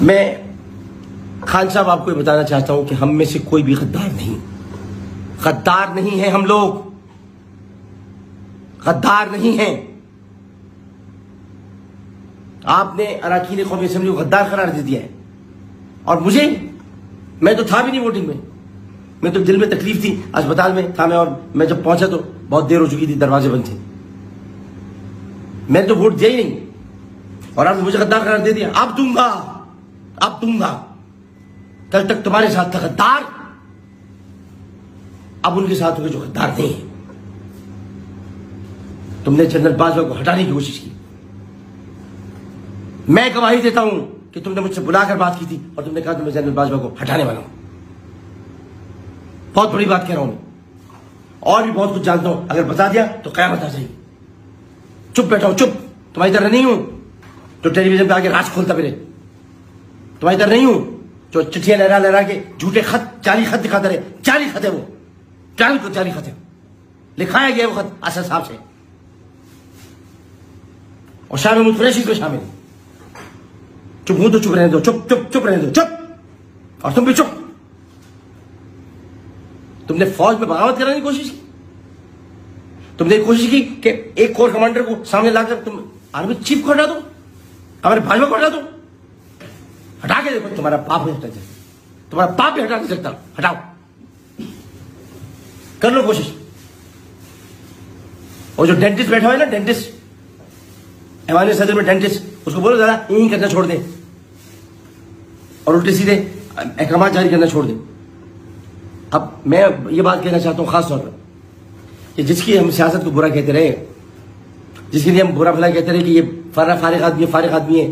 मैं खान साहब आपको ये बताना चाहता हूं कि हम में से कोई भी गद्दार नहीं है। हम लोग गद्दार नहीं हैं। आपने अरकान कौमी असेंबली को गद्दार करार दे दिया है। और मैं तो था भी नहीं वोटिंग में। मैं तो दिल में तकलीफ थी, अस्पताल में था मैं, और मैं जब पहुंचा तो बहुत देर हो चुकी थी, दरवाजे बंद थे। मैंने तो वोट दिया ही नहीं और आपने मुझे गद्दार करार दे दिया। अब दूंगा। कल तक तुम्हारे साथ था गद्दार, अब उनके साथ होंगे जो गद्दार नहीं है। तुमने जनरल बाजवा को हटाने की कोशिश की। मैं गवाही देता हूं कि तुमने मुझसे बुलाकर बात की थी और तुमने कहा मैं जनरल बाजवा को हटाने वाला हूं। बहुत बड़ी बात कह रहा हूं मैं, और भी बहुत कुछ जानता हूं। अगर बता दिया तो क़यामत आ जाएगी। चुप बैठा हूं, चुप। तुम्हारी तरह नहीं हूं जो टेलीविजन पे आके राज खोलता फिरे। तुम्हारी तरह नहीं हूं जो चिट्ठियां लहरा के झूठे खत, जाली खत दिखाता रहे। जाली खत है वो, जाली खत है। लिखाया गया वो खत असद साहब से और शाह महमूद कुरैशी को शामिल। चुप हूं तो चुप रहने दो, चुप रहने दो, चुप। और तुम भी चुप। तुमने फौज में बगावत कराने की कोशिश की। तुमने कोशिश की कि एक कोर कमांडर को सामने लाकर तुम आर्मी चीफ को हटा दो, हमारे भाजपा को हटा दो। हटा के देखो, तुम्हारा पाप नहीं हटा सकता। तुम्हारा पाप भी हटा नहीं सकता। हटाओ, कर लो कोशिश। और जो डेंटिस्ट बैठा है ना, डेंटिस्ट ऐवान सदर में डेंटिस्ट, उसको बोलो जरा यही करना छोड़ दे और उल्टे सीधे अहकाम जारी करना छोड़ दे। अब मैं ये बात कहना चाहता हूं खास तौर पर कि जिसकी हम सियासत को बुरा कहते रहे, जिसके लिए हम बुरा भला कहते रहे कि ये फारिग आदमी है,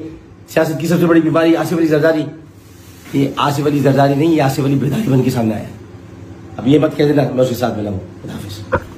सियासत की सबसे बड़ी बीमारी आसिफ अली जरदारी। ये आसिफ अली जरदारी नहीं, ये आसिफ अली बेदारी बन के सामने आया। अब ये मत कह देना मैं उसके साथ मिला हूं। खुदा हाफिज़।